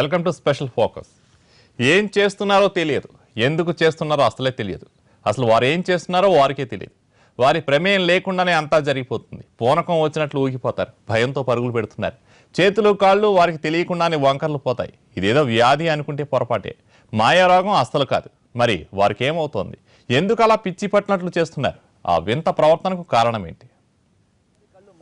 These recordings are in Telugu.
Welcome to special focus. ఏం చేస్తున్నారో తెలియదు, ఎందుకు చేస్తున్నారో అసలే తెలియదు. అసలు వారు ఏం చేస్తున్నారో వారికే తెలియదు. వారి ప్రమేయం లేకుండానే అంతా జరిగిపోతుంది. పూనకం వచ్చినట్లు ఊగిపోతారు, భయంతో పరుగులు పెడుతున్నారు. చేతులు కాళ్ళు వారికి తెలియకుండానే వంకర్లు పోతాయి. ఇదేదో వ్యాధి అనుకుంటే పొరపాటే. మాయారోగం అస్సలు కాదు. మరి వారికి ఏమవుతోంది? ఎందుకు అలా పిచ్చి పట్టినట్లు చేస్తున్నారు? ఆ వింత ప్రవర్తనకు కారణం ఏంటి?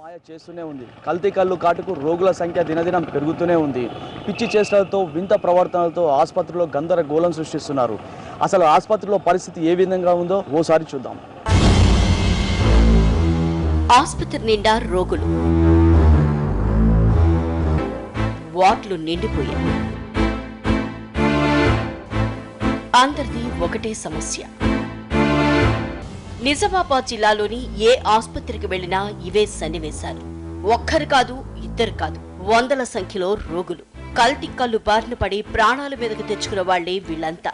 మాయ చేస్తూనే ఉంది. కల్తీ కళ్ళు కాటుకు రోగుల సంఖ్య దినదినం పెరుగుతూనే ఉంది. పిచ్చి చేష్టలతో వింత ప్రవర్తనలతో ఆసుపత్రిలో గందరగోళం సృష్టిస్తున్నారు. అసలు ఆసుపత్రిలో పరిస్థితి ఏ విధంగా ఉందో ఓసారి చూద్దాం. ఆసుపత్రి నిండా రోగులు, వార్డులు నిండిపోయాయి. అందరిది ఒకటే సమస్య. నిజామాబాద్ జిల్లాలోని ఏ ఆసుపత్రికి వెళ్లినా ఇవే సన్నివేశాలు. ఒక్కరు కాదు, ఇద్దరు కాదు, వందల సంఖ్యలో రోగులు. కల్తీ కళ్ళు బారిన పడి ప్రాణాల మీదకు తెచ్చుకున్న వాళ్లే వీళ్లంతా.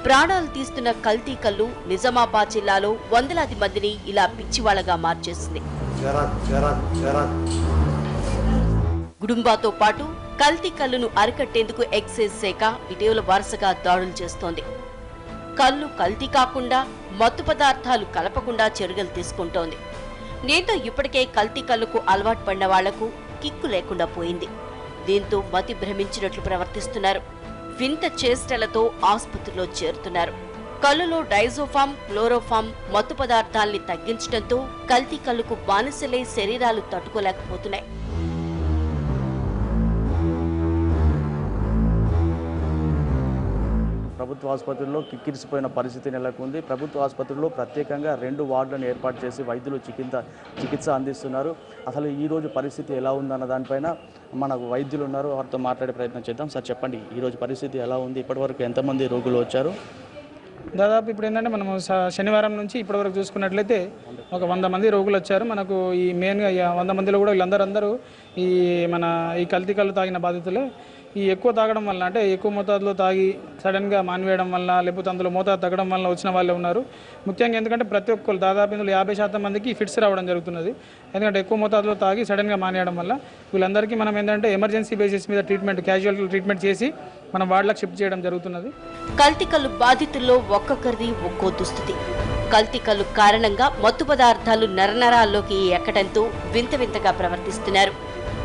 ప్రాణాలు తీస్తున్న కల్తీ కళ్ళు నిజామాబాద్ జిల్లాలో వందలాది మందిని ఇలా పిచ్చివాళ్లగా మార్చేసింది. గుడుంబాతో పాటు కల్తీ కళ్ళును అరికట్టేందుకు ఎక్సైజ్ శాఖ ఇటీవల వరుసగా దాడులు చేస్తోంది. కళ్ళు కల్తీ కాకుండా, మత్తు పదార్థాలు కలపకుండా చర్యలు తీసుకుంటోంది. దీంతో ఇప్పటికే కల్తీ కళ్ళకు అలవాటు పడిన వాళ్లకు కిక్కు లేకుండా పోయింది. దీంతో మతి భ్రమించినట్లు ప్రవర్తిస్తున్నారు. వింత చేష్టలతో ఆసుపత్రిలో చేరుతున్నారు. కళ్ళులో డైజోఫామ్, క్లోరోఫామ్ మత్తు పదార్థాల్ని తగ్గించడంతో కల్తీ కళ్ళకు బానిసలే శరీరాలు తట్టుకోలేకపోతున్నాయి. ప్రభుత్వ ఆసుపత్రుల్లో కిక్కిరిసిపోయిన పరిస్థితి నెలకొంది. ప్రభుత్వ ఆసుపత్రుల్లో ప్రత్యేకంగా 2 వార్డులను ఏర్పాటు చేసి వైద్యులు చికిత్స అందిస్తున్నారు. అసలు ఈరోజు పరిస్థితి ఎలా ఉందన్న దానిపైన మనకు వైద్యులు ఉన్నారు, వారితో మాట్లాడే ప్రయత్నం చేద్దాం. సార్ చెప్పండి, ఈరోజు పరిస్థితి ఎలా ఉంది? ఇప్పటివరకు ఎంతమంది రోగులు వచ్చారు? దాదాపు ఇప్పుడు ఏంటంటే మనము శనివారం నుంచి ఇప్పటివరకు చూసుకున్నట్లయితే ఒక 100 మంది రోగులు వచ్చారు. మనకు ఈ మెయిన్గా 100 మందిలో కూడా వీళ్ళందరూ ఈ కల్తీ కళ్ళు తాగిన బాధితులే. ఈ ఎక్కువ తాగడం వల్ల, అంటే ఎక్కువ మోతాదులో తాగి సడన్గా మానివేయడం వల్ల, లేకపోతే అందులో మోతాదు తగ్గడం వల్ల వచ్చిన వాళ్ళే ఉన్నారు. ముఖ్యంగా ఎందుకంటే ప్రతి ఒక్కరు దాదాపు ఇందులో 50% మందికి ఫిట్స్ రావడం జరుగుతున్నది. ఎందుకంటే ఎక్కువ మోతాదులో తాగి సడన్గా మానేయడం వల్ల వీళ్ళందరికీ మనం ఏంటంటే ఎమర్జెన్సీ బేసిస్ మీద క్యాజువల్ ట్రీట్మెంట్ చేసి మనం వార్డులకు షిఫ్ట్ చేయడం జరుగుతున్నది. కల్తీ కళ్ళు బాధితుల్లో ఒక్కొక్కరిది ఒక్కో దుస్థితి. కల్తీ కళ్ళు కారణంగా మత్తు పదార్థాలు నరనరాల్లోకి ఎక్కడంతో వింత వింతగా ప్రవర్తిస్తున్నారు.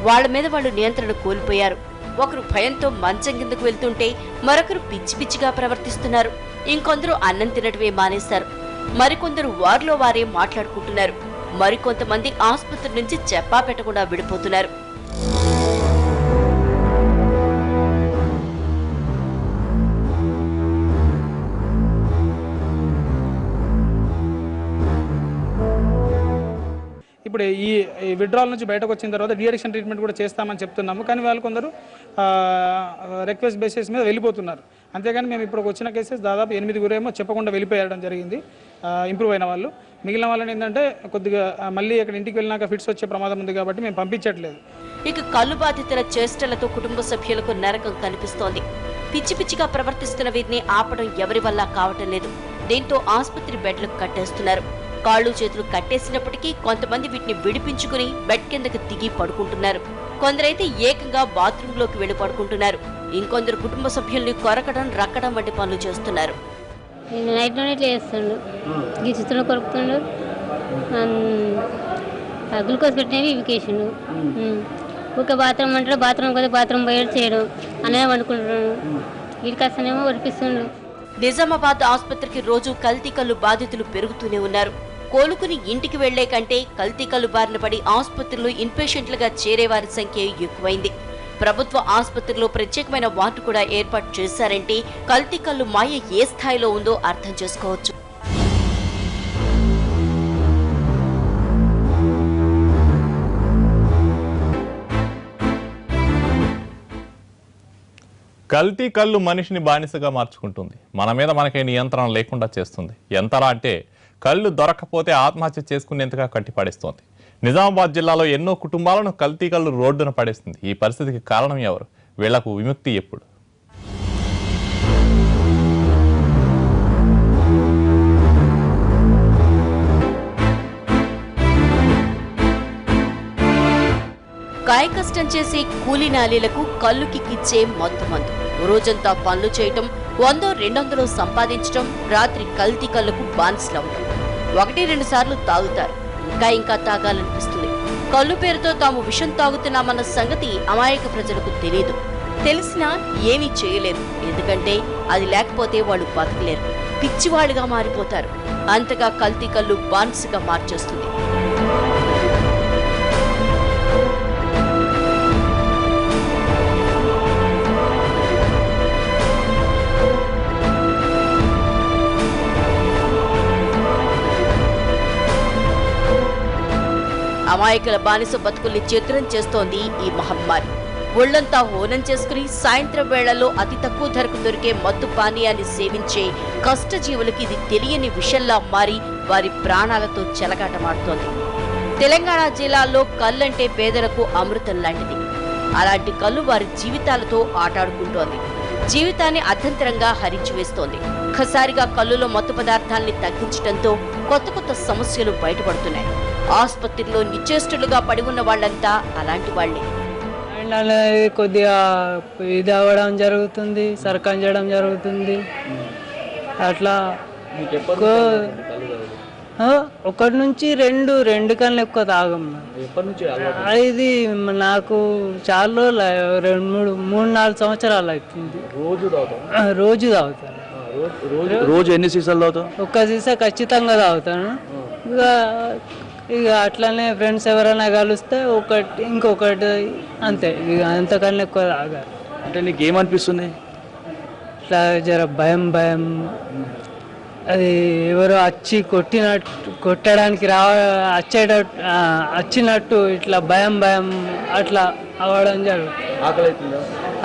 వాళ్ల మీద వాళ్ళు నియంత్రణ కోల్పోయారు. ఒకరు భయంతో మంచం కిందకు వెళ్తుంటే మరొకరు పిచ్చి పిచ్చిగా ప్రవర్తిస్తున్నారు. ఇంకొందరు అన్నం తినటమే మానేశారు. మరికొందరు వారిలో వారే మాట్లాడుకుంటున్నారు. మరికొంతమంది ఆసుపత్రి నుంచి చెప్పా పెట్టకుండా విడిపోతున్నారు. ఇప్పుడు ఈ విడ్రాల్ నుంచి బయటకు వచ్చిన తర్వాత డీఅడిక్షన్ ట్రీట్మెంట్ కూడా చేస్తామని చెప్తున్నాము. కానీ వాళ్ళు కొందరు రిక్వెస్ట్ బేసిస్ మీద వెళ్ళిపోతున్నారు. అంతేగాని మేము ఇప్పుడు వచ్చిన కేసెస్ దాదాపు 8 చెప్పకుండా వెళ్ళిపోయడం జరిగింది. ఇంప్రూవ్ అయిన వాళ్ళు. మిగిలిన వాళ్ళని ఏంటంటే కొద్దిగా మళ్ళీ ఇక్కడ ఇంటికి వెళ్ళినాక ఫిట్స్ వచ్చే ప్రమాదం ఉంది కాబట్టి మేము పంపించట్లేదు. ఇక కళ్ళు బాధితుల చేష్టలతో కుటుంబ సభ్యులకు నరకం కనిపిస్తోంది. పిచ్చి పిచ్చిగా ప్రవర్తిస్తున్న వీరిని ఆపడం ఎవరి వల్ల కావటం లేదు. దీంతో ఆసుపత్రి బెడ్లకు కట్టేస్తున్నారు. కాళ్ళు చేతులు కట్టేసినప్పటికీ కొంతమంది వీటిని విడిపించుకుని బెడ్ కిందకు దిగి పడుకుంటున్నారు. కొందరైతే ఏకంగా బాత్రూంలోకి వెళ్లి పడుకుంటున్నారు. ఇంకొందరు కుటుంబ సభ్యుల్ని కొరకడం, రక్కడం వంటి పనులు చేస్తున్నారు. నైట్లోనే చేస్తుండు, గిచ్చుతున్న కొరుకుతుండు, గ్లూకోజ్ పెట్టినవి ఇవికేసిండు. ఒక బాత్రూమ్ అంటాడు, బాత్రూమ్ కదా బాత్రూమ్ పోయి చేయడం అనే వండుకుంటున్నాడు. వీడికాస్తనేమో ఒడిపిస్తుండు. నిజామాబాద్ ఆసుపత్రికి రోజు కల్తీ కళ్ళు బాధితులు పెరుగుతూనే ఉన్నారు. కోలుకుని ఇంటికి వెళ్లే కంటే కల్తీ కళ్ళు బారిన పడి ఆసుపత్రిలో ఇన్పేషెంట్లుగా చేరేవారి సంఖ్య ఎక్కువైంది. ప్రభుత్వ ఆసుపత్రిలో ప్రత్యేకమైన వార్డు కూడా ఏర్పాటు చేశారంటే కల్తీ కళ్ళు మాయ ఏ స్థాయిలో ఉందో అర్థం చేసుకోవచ్చు. కల్తీ కళ్ళు మనిషిని బానిసగా మార్చుకుంటుంది. మన మీద మనకే నియంత్రణ లేకుండా చేస్తుంది. ఎంతలా అంటే కళ్ళు దొరక్కపోతే ఆత్మహత్య చేసుకునేంతగా కట్టిపడేస్తోంది. నిజామాబాద్ జిల్లాలో ఎన్నో కుటుంబాలను కల్తీ కళ్ళు రోడ్డున పడేస్తుంది. ఈ పరిస్థితికి కారణం ఎవరు? వీళ్లకు విముక్తి ఎప్పుడు? కాయకష్టం చేసే కూలీ నాలీలకు కళ్ళుకి కిచ్చే మత్తు మందు. రోజంతా పనులు చేయటం, 100-200 సంపాదించటం, రాత్రి కల్తీ కళ్ళకు బానిసలవటం. 1-2 సార్లు తాగుతారు, ఇంకా తాగాలనిపిస్తుంది. కళ్ళు పేరుతో తాము విషం తాగుతున్నామన్న సంగతి అమాయక ప్రజలకు తెలియదు. తెలిసినా ఏమీ చేయలేరు, ఎందుకంటే అది లేకపోతే వాళ్ళు బతకలేరు, పిచ్చివాళ్లుగా మారిపోతారు. అంతగా కల్తీ కళ్ళు బానిసగా మార్చేస్తుంది. అమాయకుల బానిస బతుకుల్ని చిత్రం చేస్తోంది ఈ మహమ్మారి. ఒళ్లంతా హోనం చేసుకుని సాయంత్రం వేళల్లో అతి తక్కువ ధరకు దొరికే మత్తు పానీయాన్ని సేవించే కష్టజీవులకి ఇది తెలియని విషంలా మారి వారి ప్రాణాలతో చెలగాటమాడుతోంది. తెలంగాణ జిల్లాల్లో కళ్ళంటే పేదలకు అమృతం లాంటిది. అలాంటి కళ్ళు వారి జీవితాలతో ఆటాడుకుంటోంది, జీవితాన్ని అర్థంతరంగా హరించివేస్తోంది. ఒక్కసారిగా కళ్ళులో మత్తు పదార్థాల్ని తగ్గించడంతో కొత్త సమస్యలు బయటపడుతున్నాయి. ఆసుపత్రిలో నిశ్చేష్టులుగా పడి ఉన్న వాళ్ళంతా అలాంటి వాళ్లే. అనేది కొద్దిగా ఇది అవ్వడం జరుగుతుంది, సర్కం చేయడం జరుగుతుంది. అట్లా 1 నుంచి 2 కన్నా ఎక్కువ తాగం. ఇది నాకు చాలా 3-4 సంవత్సరాలు అవుతుంది. రోజు తాగుతాను. రోజు ఎన్ని సీసాలు తాగుతావు? 1 సీసా ఖచ్చితంగా తాగుతాను. ఇక అట్లనే ఫ్రెండ్స్ ఎవరైనా కలిస్తే ఇంకొకటి, అంతే. ఇక అంతకన్నా ఎక్కువ తాగాలి. అంటే నీకు ఏమనిపిస్తుంది? ఇట్లా జర భయం, అది ఎవరో వచ్చి కొట్టడానికి వచ్చినట్టు ఇట్లా భయం అట్లా అవ్వడం జరుగుతుంది.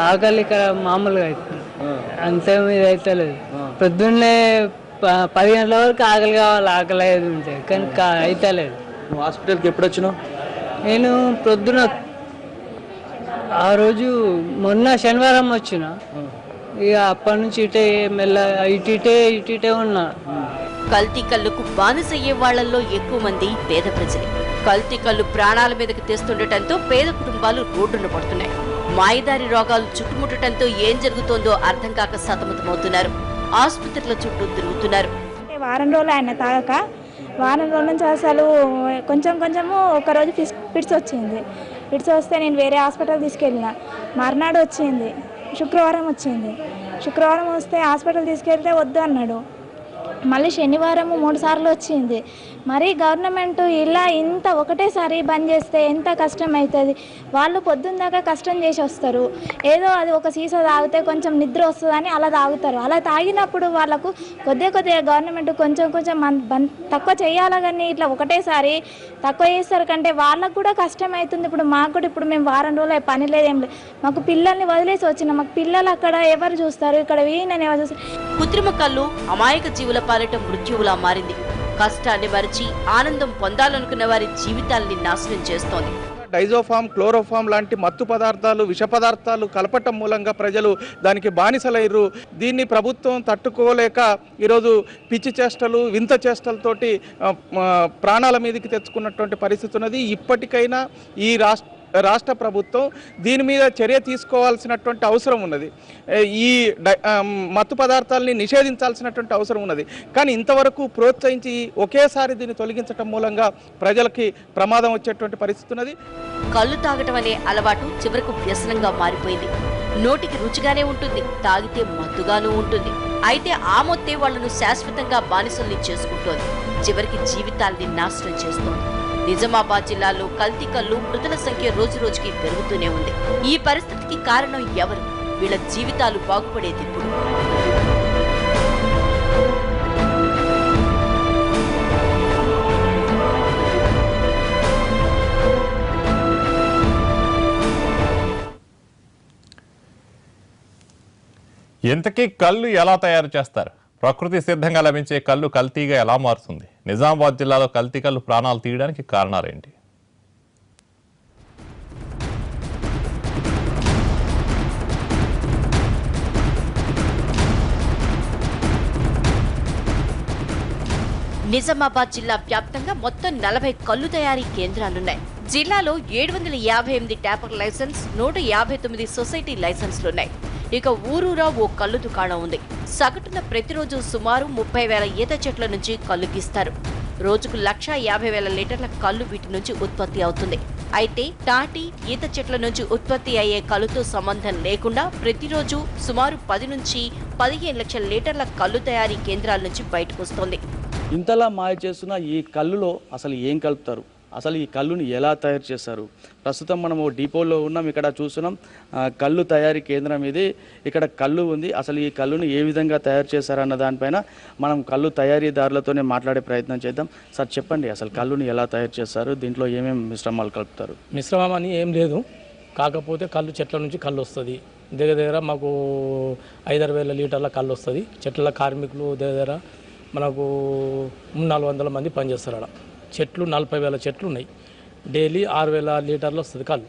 ఆకలి ఇక్కడ మామూలుగా అవుతుంది, అంతేమీ ఇది అయితే లేదు. పొద్దున్నే 10 గంటల వరకు ఆకలి కావాలి, ఆకలి అయ్యేది ఉంటాయి, కానీ అయితే లేదు. నువ్వు హాస్పిటల్కి ఎప్పుడు వచ్చినావు? నేను ప్రొద్దున ఆ రోజు మొన్న శనివారం వచ్చిన. ఇక అప్పటి నుంచి ఇటే ఉన్నా. కల్తీ కళ్ళుకు బానిసయ్యే వాళ్లలో ఎక్కువ మంది పేద ప్రజలే. కల్తీ కళ్ళు ప్రాణాల మీదకి తెస్తుండటంతో పేద కుటుంబాలు రోడ్డున పడుతున్నాయి. మాయదారి రోగాలు చుట్టుముట్టడంతో ఏం జరుగుతోందో అర్థం కాక సతమతమవుతున్నారు. ఆసుపత్రుల చుట్టూ తిరుగుతున్నారు. వారం రోజులు ఆయన తాగక, వారం రోజుల నుంచి అసలు కొంచెము ఒకరోజు ఫిట్స్ వచ్చింది. ఫిట్స్ వస్తే నేను వేరే హాస్పిటల్ తీసుకెళ్ళిన. మర్నాడు వచ్చింది, శుక్రవారం వచ్చింది. శుక్రవారం వస్తే హాస్పిటల్ తీసుకెళ్తే వద్దు అన్నాడు. మళ్ళీ శనివారం 3 సార్లు వచ్చింది. మరి గవర్నమెంట్ ఇలా ఇంత ఒకటేసారి బంద్ చేస్తే ఎంత కష్టం అవుతుంది. వాళ్ళు పొద్దున్న దాకా కష్టం చేసి వస్తారు, ఏదో అది ఒక సీసా తాగితే కొంచెం నిద్ర వస్తుందని అలా తాగుతారు. అలా తాగినప్పుడు వాళ్ళకు కొద్దిగా గవర్నమెంట్ కొంచెం తక్కువ చేయాలి, కానీ ఇట్లా ఒకటేసారి తక్కువ చేస్తారు కంటే వాళ్ళకు కూడా కష్టం అవుతుంది. ఇప్పుడు మాకు కూడా ఇప్పుడు మేము వారం రోజులు పని లేదేం లేదు, మాకు పిల్లల్ని వదిలేసి వచ్చినాం. మాకు పిల్లలు అక్కడ ఎవరు చూస్తారు, ఇక్కడ వీణని ఎవరు చూస్తారు. కృత్రిమ కళ్ళు అమాయక జీవుల పాలిట మృత్యువులా మారింది. కష్టాన్ని మరిచి ఆనందం పొందాలనుకున్న వారి జీవితాల్ని నాశనం చేస్తోంది. డైజోఫామ్, క్లోరోఫామ్ లాంటి మత్తు పదార్థాలు, విష పదార్థాలు కలపటం మూలంగా ప్రజలు దానికి బానిసలయ్యారు. దీన్ని ప్రభుత్వం తట్టుకోలేక ఈరోజు పిచ్చి చేష్టలు, వింత చేష్టలతోటి ప్రాణాల మీదకి తెచ్చుకున్నటువంటి పరిస్థితి ఉన్నది. ఇప్పటికైనా ఈ రాష్ట్ర ప్రభుత్వం దీని మీద చర్య తీసుకోవాల్సినటువంటి అవసరం ఉన్నది. ఈ మత్తు పదార్థాలని నిషేధించాల్సినటువంటి అవసరం ఉన్నది. కానీ ఇంతవరకు ప్రోత్సహించి ఒకేసారి దీన్ని తొలగించడం మూలంగా ప్రజలకి ప్రమాదం వచ్చేటువంటి పరిస్థితి ఉన్నది. కళ్ళు తాగటం అనే అలవాటు చివరకు వ్యసనంగా మారిపోయింది. నోటికి రుచిగానే ఉంటుంది, తాగితే మత్తుగానూ ఉంటుంది. అయితే ఆ మొత్తే వాళ్లను శాశ్వతంగా బానిసల్ని చేసుకుంటోంది, చివరికి జీవితాల్ని నాశనం చేస్తోంది. నిజామాబాద్ జిల్లాలో కల్తీ కళ్ళు మృతుల సంఖ్య రోజురోజుకి పెరుగుతూనే ఉంది. ఈ పరిస్థితికి కారణం ఎవరు? వీళ్ళ జీవితాలు బాగుపడేది ఇప్పుడు. ఇంతకీ కళ్ళు ఎలా తయారు చేస్తారు? ప్రకృతి సిద్ధంగా లభించే కళ్ళు కల్తీగా ఎలా మారుతుంది? నిజామాబాద్ జిల్లాలో కల్తీ కళ్ళు ప్రాణాలు తీయడానికి కారణాలేంటి? నిజామాబాద్ జిల్లా వ్యాప్తంగా మొత్తం 40 కళ్ళు తయారీ కేంద్రాలున్నాయి. జిల్లాలో 758 ట్యాపర్ లైసెన్స్, 159 సొసైటీ లైసెన్సులున్నాయి. ఇక ఊరూరా ఓ కల్లు దుకాణం ఉంది. సగటున ప్రతిరోజు సుమారు 30,000 ఈత చెట్ల నుంచి కల్లు గీస్తారు. రోజుకు 150,000 లీటర్ల కల్లు వీటి నుంచి ఉత్పత్తి అవుతుంది. అయితే తాటి, ఈత చెట్ల నుంచి ఉత్పత్తి అయ్యే కల్లుతో సంబంధం లేకుండా ప్రతిరోజు సుమారు 10 నుంచి 15 లక్షల లీటర్ల కల్లు తయారీ కేంద్రాల నుంచి బయటకొస్తోంది. ఇంతలా మాయ చేస్తున్న ఈ కల్లులో అసలు ఏం కలుపుతారు, అసలు ఈ కల్లుని ఎలా తయారు చేస్తారు? ప్రస్తుతం మనము డిపోలో ఉన్నాం. ఇక్కడ చూస్తున్నాం కల్లు తయారీ కేంద్రం ఇది. ఇక్కడ కల్లు ఉంది. అసలు ఈ కల్లుని ఏ విధంగా తయారు చేశారన్న దానిపైన మనం కల్లు తయారీదారులతోనే మాట్లాడే ప్రయత్నం చేద్దాం. సార్ చెప్పండి, అసలు కల్లుని ఎలా తయారు చేస్తారు, దీంట్లో ఏమేమి మిశ్రమాలు కలుపుతారు? మిశ్రమం అని ఏం లేదు, కాకపోతే కల్లు చెట్ల నుంచి కల్లు వస్తుంది. దగ్గర మాకు 5,000 లీటర్ల కల్లు వస్తుంది. చెట్ల కార్మికులు దగ్గర మనకు 300-400 మంది పనిచేస్తారు. అక్కడ చెట్లు 40,000 చెట్లు ఉన్నాయి. డైలీ 6,000 లీటర్లు వస్తుంది కళ్ళు.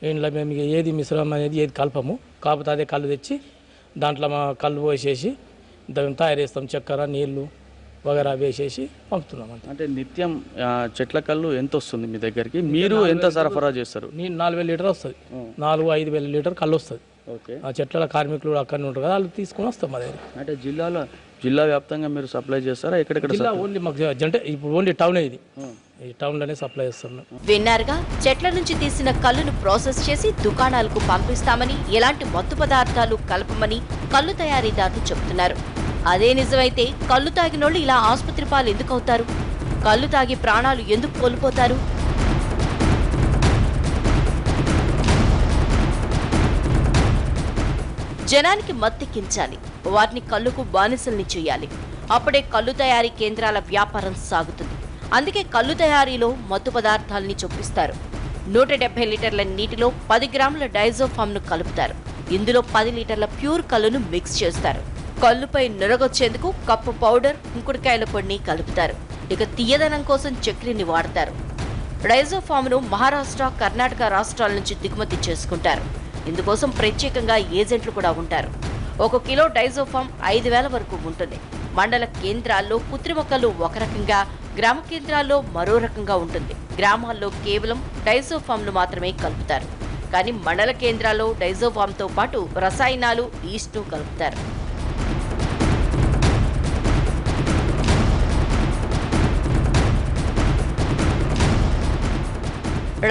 ఇంట్లో మేము ఏది మిశ్రమం అనేది ఏది కలపము, కాకపోతే అదే కళ్ళు తెచ్చి దాంట్లో మా కళ్ళు పోసేసి దాన్ని తయారు చేస్తాం. చక్కెర, నీళ్లు వగేరా వేసేసి పంపుతున్నాం. అంటే నిత్యం చెట్ల కళ్ళు ఎంత వస్తుంది మీ దగ్గరికి? మీరు ఎంత సరఫరా చేస్తారు? 4,000 లీటర్ వస్తుంది. 4-5,000 లీటర్ కళ్ళు వస్తుంది. ఓకే. ఆ చెట్ల కార్మికులు అక్కడనే ఉంటారు కదా, వాళ్ళు తీసుకొని వస్తాం మా దగ్గర. అంటే జిల్లా వ్యాప్తంగా మీరు సప్లై చేస్తారా? ఎక్కడెక్కడ? జిల్లా ఓన్లీ మాకు అంటే ఇప్పుడు ఓన్లీ టౌన్ ఇది, ఈ టౌన్లోనే సప్లై చేస్తున్నాం. విన్నారుగా, చెట్ల నుంచి తీసిన కల్లును ప్రాసెస్ చేసి దుకాణాలకు పంపిస్తామని, ఎలాంటి మత్తు పదార్థాలు కలపమని కల్లు తయారీదారులు చెబుతున్నారు. అదే నిజమైతే కల్లు తాగినోళ్ళు ఇలా ఆసుపత్రి పాలు ఎందుకు అవుతారు? కల్లు తాగి ప్రాణాలు ఎందుకు కోల్పోతారు? జనానికి మత్తెక్కించాలి, వారిని కల్లుకు బానిసల్ని చేయాలి. అప్పుడే కల్లు తయారీ కేంద్రాల వ్యాపారం సాగుతుంది. అందుకే కల్లు తయారీలో మత్తు పదార్థాలని చొప్పిస్తారు. 170 లీటర్ల నీటిలో 10 గ్రాముల డైజోఫామ్ను కలుపుతారు. ఇందులో 10 లీటర్ల ప్యూర్ కల్లును మిక్స్ చేస్తారు. కల్లుపై నురగొచ్చేందుకు కప్పు పౌడర్, కుంకుడుకాయల పొడిని కలుపుతారు. ఇక తీయదనం కోసం చక్కెరని వాడతారు. డైజోఫామ్ను మహారాష్ట్ర, కర్ణాటక రాష్ట్రాల నుంచి దిగుమతి చేసుకుంటారు. ఇందుకోసం ప్రత్యేకంగా ఏజెంట్లు కూడా ఉంటారు. 1 కిలో డైజోఫామ్ 5,000 వరకు ఉంటుంది. మండల కేంద్రాల్లో కృత్రిమ కల్లు ఒక రకంగా, గ్రామ కేంద్రాల్లో మరో రకంగా ఉంటుంది. గ్రామాల్లో కేవలం డైజోఫామ్ను మాత్రమే కలుపుతారు. కానీ మండల కేంద్రాల్లో డైజోఫామ్తో పాటు రసాయనాలు, ఈస్ట్ను కలుపుతారు.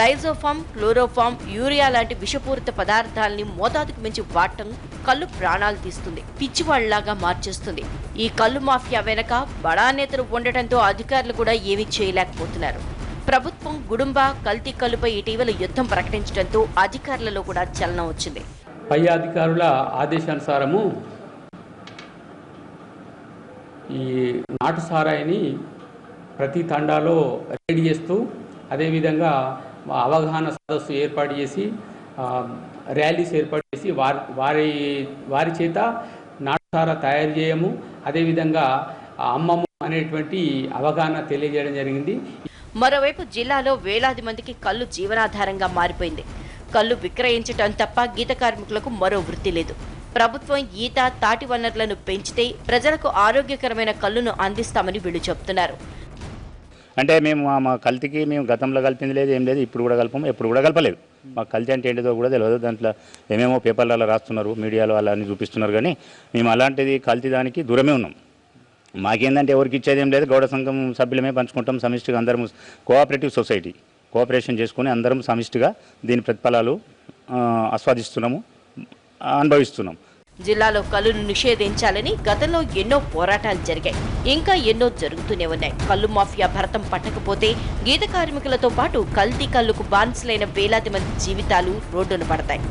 డైజోఫామ్, క్లోరోఫామ్, యూరియా లాంటి విషపూరిత పదార్థాలని మోతాదుకు మించి వాడటం కల్లు ప్రాణాలు తీస్తుంది, పిచ్చివాళ్లాగా మార్చేస్తుంది. ఈ కల్లు మాఫియా వెనక బడా నేతలు ఉండటంతో అధికారులు కూడా ఏమీ చేయలేకపోతున్నారు. ప్రభుత్వం గుడుంబ కల్తీ కల్లుపై ఇటీవల యుద్ధం ప్రకటించడంతో అధికారులలో కూడా చలనం వచ్చింది. పై అధికారుల ఆదేశానుసారము ఈ నాటు సారాయిని ప్రతి తండాలో రేడ్ చేస్తూ, అదేవిధంగా అవగాహన సదస్సు ఏర్పాటు చేసి, ర్యాలీస్ ఏర్పాటు చేసి వారి చేత నాటుసారా తయారు చేయము, అదేవిధంగా అమ్మము అనేటువంటి అవగాహన తెలియజేయడం జరిగింది. మరోవైపు జిల్లాలో వేలాది మందికి కల్లు జీవనాధారంగా మారిపోయింది. కల్లు విక్రయించటం తప్ప గీత కార్మికులకు మరో వృత్తి లేదు. ప్రభుత్వం ఈత, తాటి వనరులను పెంచితే ప్రజలకు ఆరోగ్యకరమైన కల్లును అందిస్తామని వీళ్ళు చెబుతున్నారు. అంటే మేము మా కల్తీకి మేము గతంలో కలిపింది లేదు, ఏం లేదు, ఇప్పుడు కూడా కలపము, ఎప్పుడు కూడా కలపలేదు. మాకు కల్తీ అంటే ఏంటిదో కూడా తెలియదు. దాంట్లో ఏమేమో పేపర్లలో రాస్తున్నారు, మీడియాలో అలా అన్ని చూపిస్తున్నారు. కానీ మేము అలాంటిది కల్తీ దానికి దూరమే ఉన్నాం. మాకేందంటే ఎవరికి ఇచ్చేది ఏం లేదు. గౌడ సంఘం సభ్యులమే పంచుకుంటాం సమిష్టిగా. అందరం కోఆపరేటివ్ సొసైటీ, కోఆపరేషన్ చేసుకుని అందరం సమిష్టిగా దీని ప్రతిఫలాలు ఆస్వాదిస్తున్నాము, అనుభవిస్తున్నాం. జిల్లాలో కల్లును నిషేధించాలని గతంలో ఎన్నో పోరాటాలు జరిగాయి, ఇంకా ఎన్నో జరుగుతూనే ఉన్నాయి. కల్లు మాఫియా భరతం పట్టకపోతే గీత కార్మికులతో పాటు కల్తీ కల్లుకు బానిసలైన వేలాది మంది జీవితాలు రోడ్డున పడతాయి.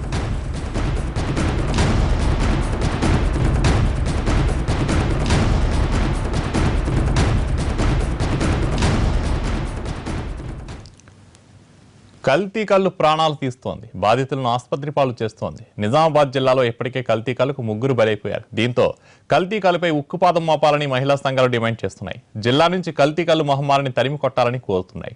కల్తీ కల్లు ప్రాణాలు తీస్తోంది, బాధితులను ఆసుపత్రి పాలు చేస్తోంది. నిజామాబాద్ జిల్లాలో ఇప్పటికే కల్తీ కల్లుకు 3 బలైపోయారు. దీంతో కల్తీ కల్లుపై ఉక్కుపాదం మోపాలని మహిళా సంఘాలు డిమాండ్ చేస్తున్నాయి. జిల్లా నుంచి కల్తీ కల్లు మహమ్మారిని తరిమి కొట్టాలని కోరుతున్నాయి.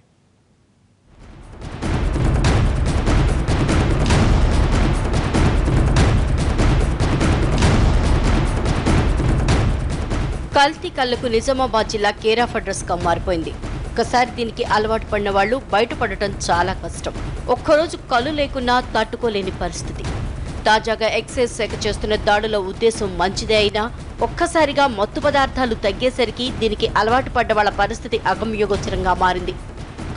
కల్తీ కల్లుకు నిజామాబాద్ జిల్లా కేర్ ఆఫ్ అడ్రస్ గా మారిపోయింది. ఒక్కసారి దీనికి అలవాటు పడిన వాళ్ళు బయటపడటం చాలా కష్టం. ఒక్కరోజు కళ్ళు లేకున్నా తట్టుకోలేని పరిస్థితి. తాజాగా ఎక్సైజ్ శాఖ చేస్తున్న దాడుల ఉద్దేశం మంచిదే అయినా ఒక్కసారిగా మత్తు పదార్థాలు తగ్గేసరికి దీనికి అలవాటు పడ్డ వాళ్ళ పరిస్థితి అగమ్యగోచరంగా మారింది.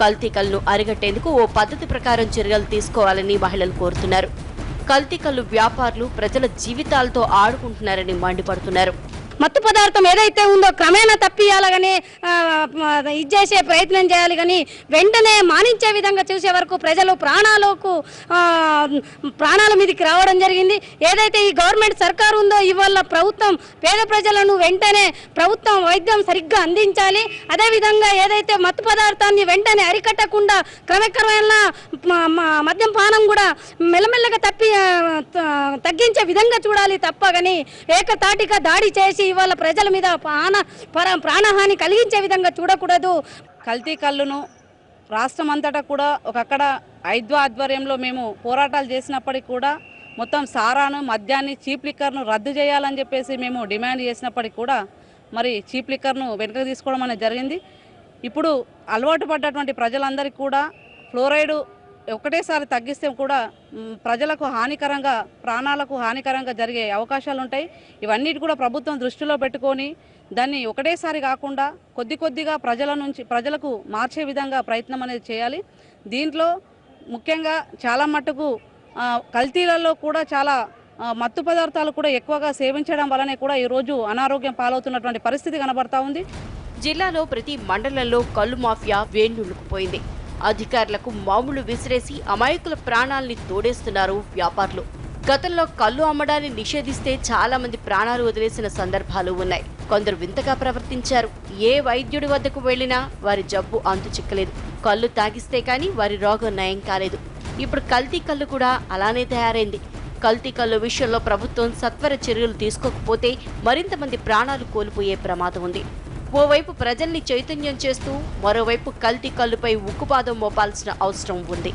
కల్తీ కల్లును అరికట్టేందుకు ఓ పద్ధతి ప్రకారం చర్యలు తీసుకోవాలని మహిళలు కోరుతున్నారు. కల్తీ కల్లు వ్యాపారులు ప్రజల జీవితాలతో ఆడుకుంటున్నారని మండిపడుతున్నారు. మత్తు పదార్థం ఏదైతే ఉందో క్రమేణా తప్పియాలి కానీ ఇది చేసే ప్రయత్నం చేయాలి కానీ వెంటనే మానించే విధంగా చూసే వరకు ప్రజలు ప్రాణాల మీదకి రావడం జరిగింది. ఏదైతే ఈ గవర్నమెంట్ సర్కారు ఉందో ఇవాళ ప్రభుత్వం పేద ప్రజలను వెంటనే ప్రభుత్వం వైద్యం సరిగ్గా అందించాలి. అదేవిధంగా ఏదైతే మత్తు పదార్థాన్ని వెంటనే అరికట్టకుండా క్రమక్రమేణా మద్యం పానం కూడా మెల్లమెల్లగా తగ్గించే విధంగా చూడాలి తప్ప కానీ ఏకతాటిగా దాడి చేసి ఇవాళ ప్రజల మీద ప్రాణహాని కలిగించే విధంగా చూడకూడదు. కల్తీ కల్లును రాష్ట్రం అంతటా కూడా ఒకక్కడ ఐద్వా ఆధ్వర్యంలో మేము పోరాటాలు చేసినప్పటికీ కూడా మొత్తం సారాను మద్యాన్ని చీప్ లిక్కర్ను రద్దు చేయాలని చెప్పేసి మేము డిమాండ్ చేసినప్పటికీ కూడా మరి చీప్ లిక్కర్ను వెనుకకు తీసుకోవడం అనేది జరిగింది. ఇప్పుడు అలవాటు పడ్డటువంటి ప్రజలందరికీ కూడా ఫ్లోరైడ్ ఒకటేసారి తగ్గిస్తే కూడా ప్రజలకు హానికరంగా ప్రాణాలకు హానికరంగా జరిగే అవకాశాలు ఉంటాయి. ఇవన్నిటి కూడా ప్రభుత్వం దృష్టిలో పెట్టుకొని దాన్ని ఒకటేసారి కాకుండా కొద్దిగా ప్రజలకు మార్చే విధంగా ప్రయత్నం అనేది చేయాలి. దీంట్లో ముఖ్యంగా చాలా మట్టుకు కల్తీలలో కూడా చాలా మత్తు పదార్థాలు కూడా ఎక్కువగా సేవించడం వల్లనే కూడా ఈరోజు అనారోగ్యం పాలవుతున్నటువంటి పరిస్థితి కనబడతా ఉంది. జిల్లాలో ప్రతి మండలంలో కల్లు మాఫియా వేణులుకుపోయింది. అధికారులకు మామూలు విసిరేసి అమాయకుల ప్రాణాల్ని తోడేస్తున్నారు వ్యాపారులు. గతంలో కల్లు అమ్మడాన్ని నిషేధిస్తే చాలా మంది ప్రాణాలు వదిలేసిన సందర్భాలు ఉన్నాయి. కొందరు వింతగా ప్రవర్తించారు. ఏ వైద్యుడి వద్దకు వెళ్లినా వారి జబ్బు అంతు చిక్కలేదు. కల్లు తాగిస్తే కానీ వారి రోగం నయం కాలేదు. ఇప్పుడు కల్తీ కల్లు కూడా అలానే తయారైంది. కల్తీ కల్లు విషయంలో ప్రభుత్వం సత్వర చర్యలు తీసుకోకపోతే మరింత మంది ప్రాణాలు కోల్పోయే ప్రమాదం ఉంది. ఓవైపు ప్రజల్ని చైతన్యం చేస్తూ మరోవైపు కల్తీ కల్లుపై ఉక్కుపాదం మోపాల్సిన అవసరం ఉంది.